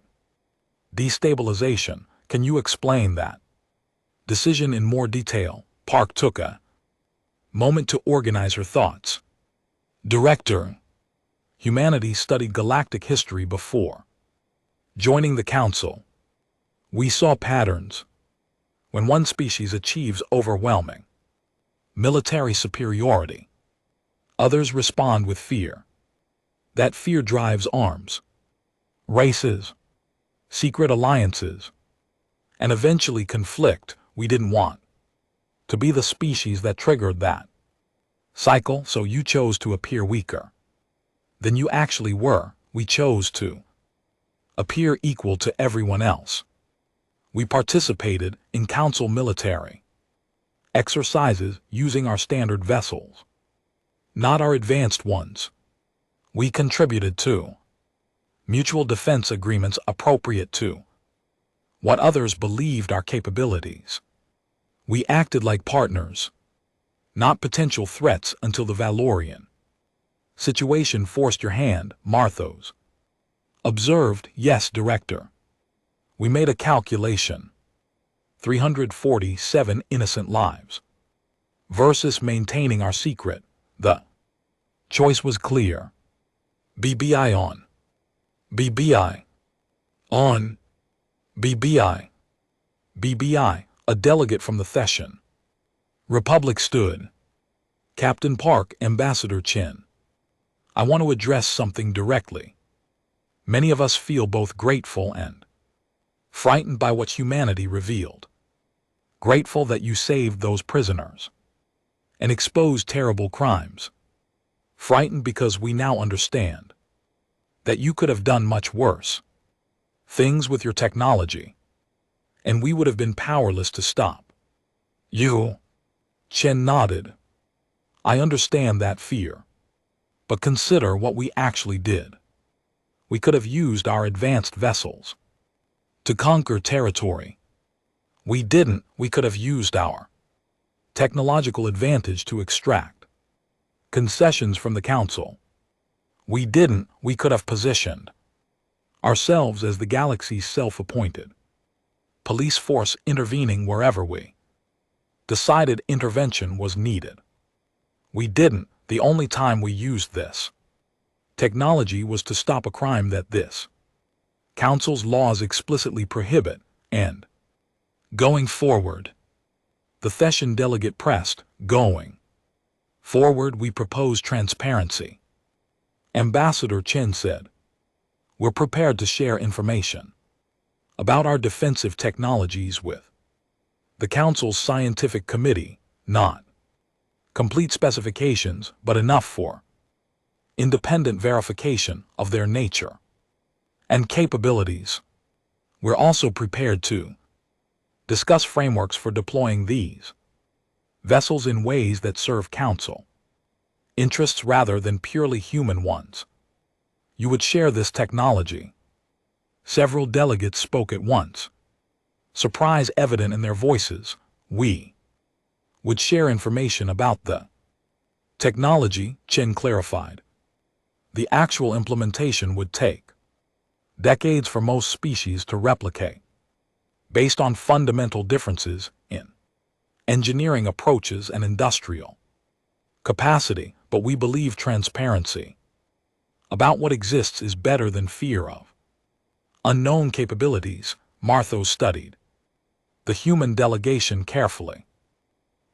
destabilization. Can you explain that decision in more detail? Park took a moment to organize her thoughts. Director, humanity studied galactic history before joining the council. We saw patterns. When one species achieves overwhelming military superiority, others respond with fear. That fear drives arms, races, secret alliances, and eventually conflict. We didn't want to be the species that triggered that cycle, so you chose to appear weaker than you actually were. We chose to appear equal to everyone else. We participated in council military exercises using our standard vessels, not our advanced ones. We contributed to mutual defense agreements appropriate to what others believed our capabilities. We acted like partners, not potential threats, until the Valorian situation forced your hand. Marthos observed. Yes, Director. We made a calculation. 347 innocent lives versus maintaining our secret. The choice was clear. BBI on. BBI on. BBI. BBI. A delegate from the session Republic stood. Captain Park, Ambassador Chen, I want to address something directly. Many of us feel both grateful and frightened by what humanity revealed. Grateful that you saved those prisoners and exposed terrible crimes. Frightened because we now understand that you could have done much worse things with your technology, and we would have been powerless to stop you. Chen nodded. I understand that fear. But consider what we actually did. We could have used our advanced vessels to conquer territory. We didn't. We could have used our technological advantage to extract concessions from the Council. We didn't. We could have positioned ourselves as the galaxy's self-appointed police force, intervening wherever we decided intervention was needed. We didn't. The only time we used this technology was to stop a crime that this Council's laws explicitly prohibit, and going forward, the Theshan delegate pressed, going forward we propose transparency. Ambassador Chen said, we're prepared to share information about our defensive technologies with the Council's scientific committee, not complete specifications, but enough for independent verification of their nature and capabilities. We're also prepared to discuss frameworks for deploying these vessels in ways that serve Council interests rather than purely human ones. You would share this technology. Several delegates spoke at once, surprise evident in their voices. We would share information about the technology, Chen clarified. The actual implementation would take decades for most species to replicate, based on fundamental differences in engineering approaches and industrial capacity, but we believe transparency about what exists is better than fear of unknown capabilities. Martho studied the human delegation carefully.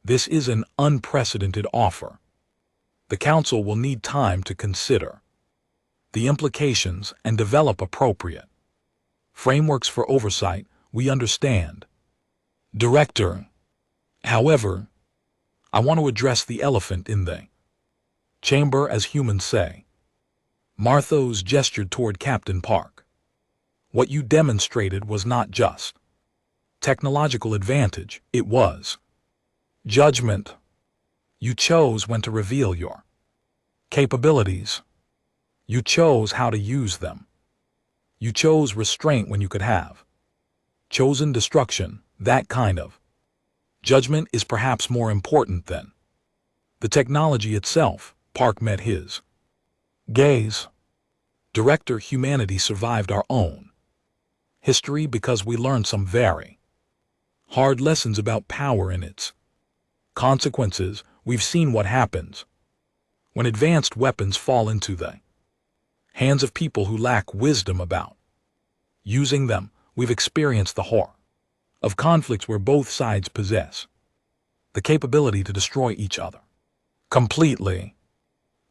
This is an unprecedented offer. The Council will need time to consider the implications and develop appropriate frameworks for oversight. We understand, Director. However, I want to address the elephant in the chamber, as humans say. Marthos gestured toward Captain Park. What you demonstrated was not just technological advantage, it was judgment. You chose when to reveal your capabilities. You chose how to use them. You chose restraint when you could have chosen destruction. That kind of judgment is perhaps more important than the technology itself. Park met his gaze. Director, humanity survived our own history because we learned some very hard lessons about power and its consequences. We've seen what happens when advanced weapons fall into the hands of people who lack wisdom about using them. We've experienced the horror of conflicts where both sides possess the capability to destroy each other completely.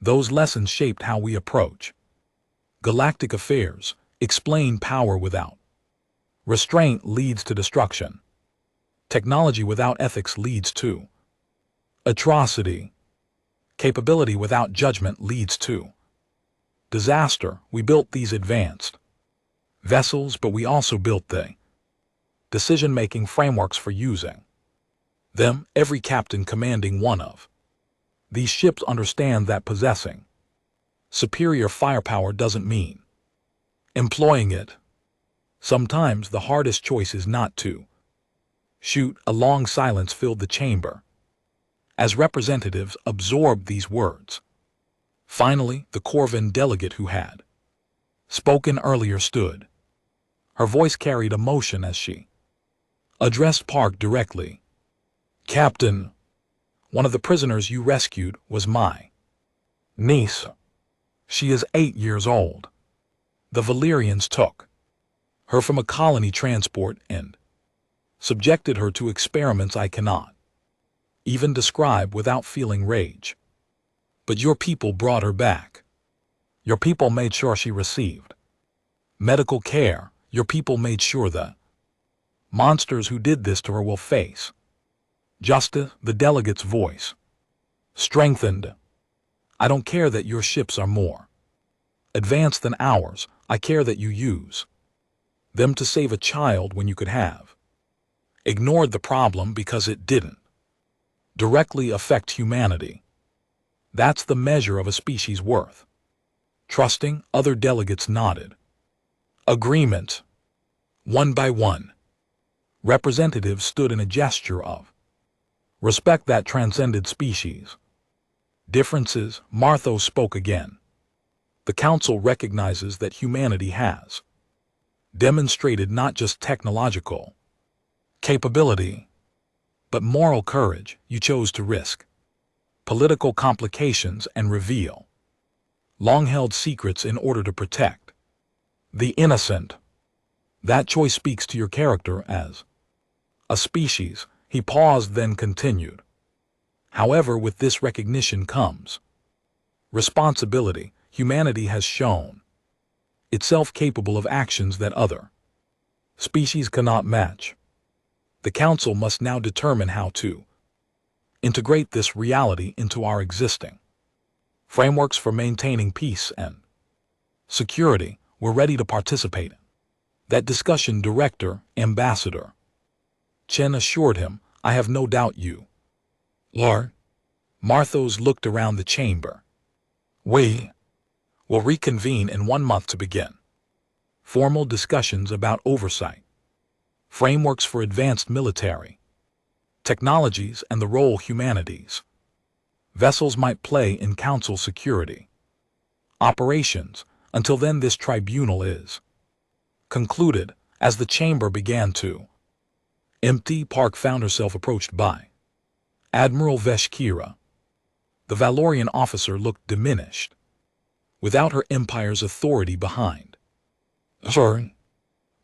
Those lessons shaped how we approach galactic affairs. Explain power without restraint leads to destruction. Technology without ethics leads to atrocity. Capability without judgment leads to disaster. We built these advanced vessels, but we also built the decision-making frameworks for using them. Every captain commanding one of these ships understands that possessing superior firepower doesn't mean employing it. Sometimes the hardest choice is not to shoot. A long silence filled the chamber as representatives absorbed these words. Finally, the Corvin delegate who had spoken earlier stood. Her voice carried emotion as she addressed Park directly. Captain, one of the prisoners you rescued was my niece. She is 8 years old. The Valyrians took her from a colony transport and subjected her to experiments I cannot even describe without feeling rage. But your people brought her back. Your people made sure she received medical care. Your people made sure the monsters who did this to her will face justice. The delegate's voice strengthened. I don't care that your ships are more advanced than ours. I care that you use them to save a child when you could have ignored the problem because it didn't directly affect humanity. That's the measure of a species' worth. Trusting, other delegates nodded. Agreement. One by one, representatives stood in a gesture of respect that transcended species. Differences, Marthos spoke again. The Council recognizes that humanity has demonstrated not just technological capability, but moral courage. You chose to risk political complications and reveal long-held secrets in order to protect the innocent. That choice speaks to your character as a species. He paused, then continued. However, with this recognition comes responsibility. Humanity has shown itself capable of actions that other species cannot match. The Council must now determine how to integrate this reality into our existing frameworks for maintaining peace and security. We're ready to participate in that discussion, Director, Ambassador Chen assured him. I have no doubt you, Lord. Marthos looked around the chamber. We will reconvene in 1 month to begin formal discussions about oversight, frameworks for advanced military technologies, and the role humanities vessels might play in Council security operations. Until then, this tribunal is concluded. As the chamber began to empty, Park found herself approached by Admiral Veshkira. The Valorian officer looked diminished, without her empire's authority behind her,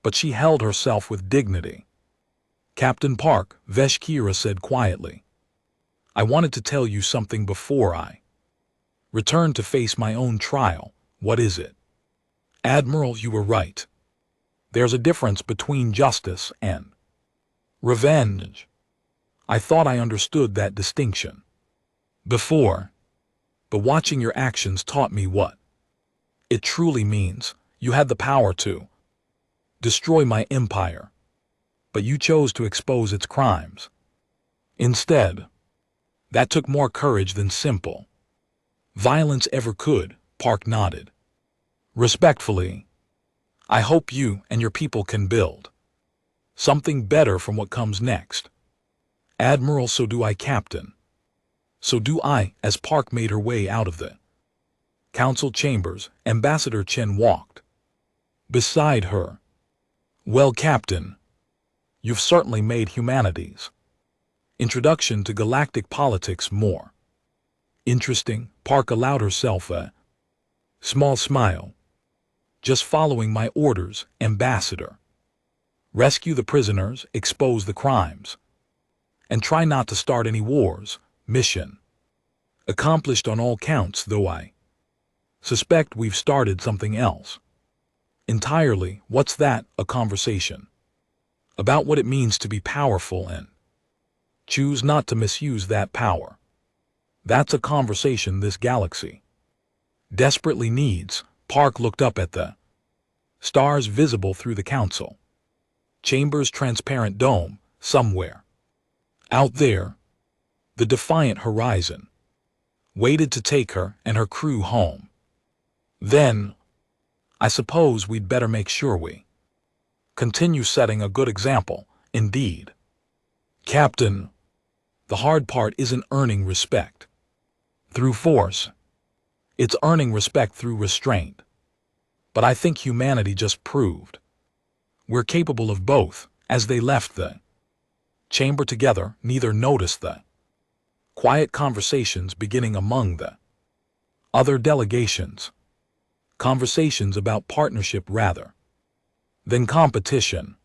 but she held herself with dignity. Captain Park, Veshkira said quietly, I wanted to tell you something before I return to face my own trial. What is it? Admiral, you were right. There's a difference between justice and revenge. I thought I understood that distinction before, but watching your actions taught me what it truly means. You had the power to destroy my empire, but you chose to expose its crimes instead. That took more courage than simple violence ever could. Park nodded. Respectfully, I hope you and your people can build something better from what comes next. Admiral, so do I, Captain. So do I. As Park made her way out of the Council chambers, Ambassador Chen walked beside her. Well, Captain, you've certainly made humanity's introduction to galactic politics more interesting. Park allowed herself a small smile. Just following my orders, Ambassador. Rescue the prisoners, expose the crimes, and try not to start any wars. Mission accomplished on all counts, though I suspect we've started something else entirely. What's that? A conversation about what it means to be powerful and choose not to misuse that power. That's a conversation this galaxy desperately needs. Park looked up at the stars visible through the Council chamber's transparent dome. Somewhere out there, the defiant horizon waited to take her and her crew home. Then, I suppose we'd better make sure we continue setting a good example. Indeed, Captain, the hard part isn't earning respect through force. It's earning respect through restraint. But I think humanity just proved we're capable of both. As they left the chamber together, neither noticed the quiet conversations beginning among the other delegations. Conversations about partnership rather than competition,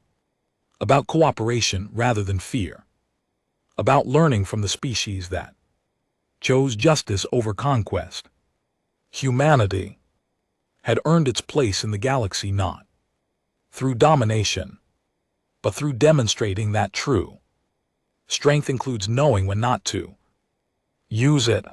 about cooperation rather than fear, about learning from the species that chose justice over conquest. Humanity had earned its place in the galaxy not through domination, but through demonstrating that true strength includes knowing when not to use it.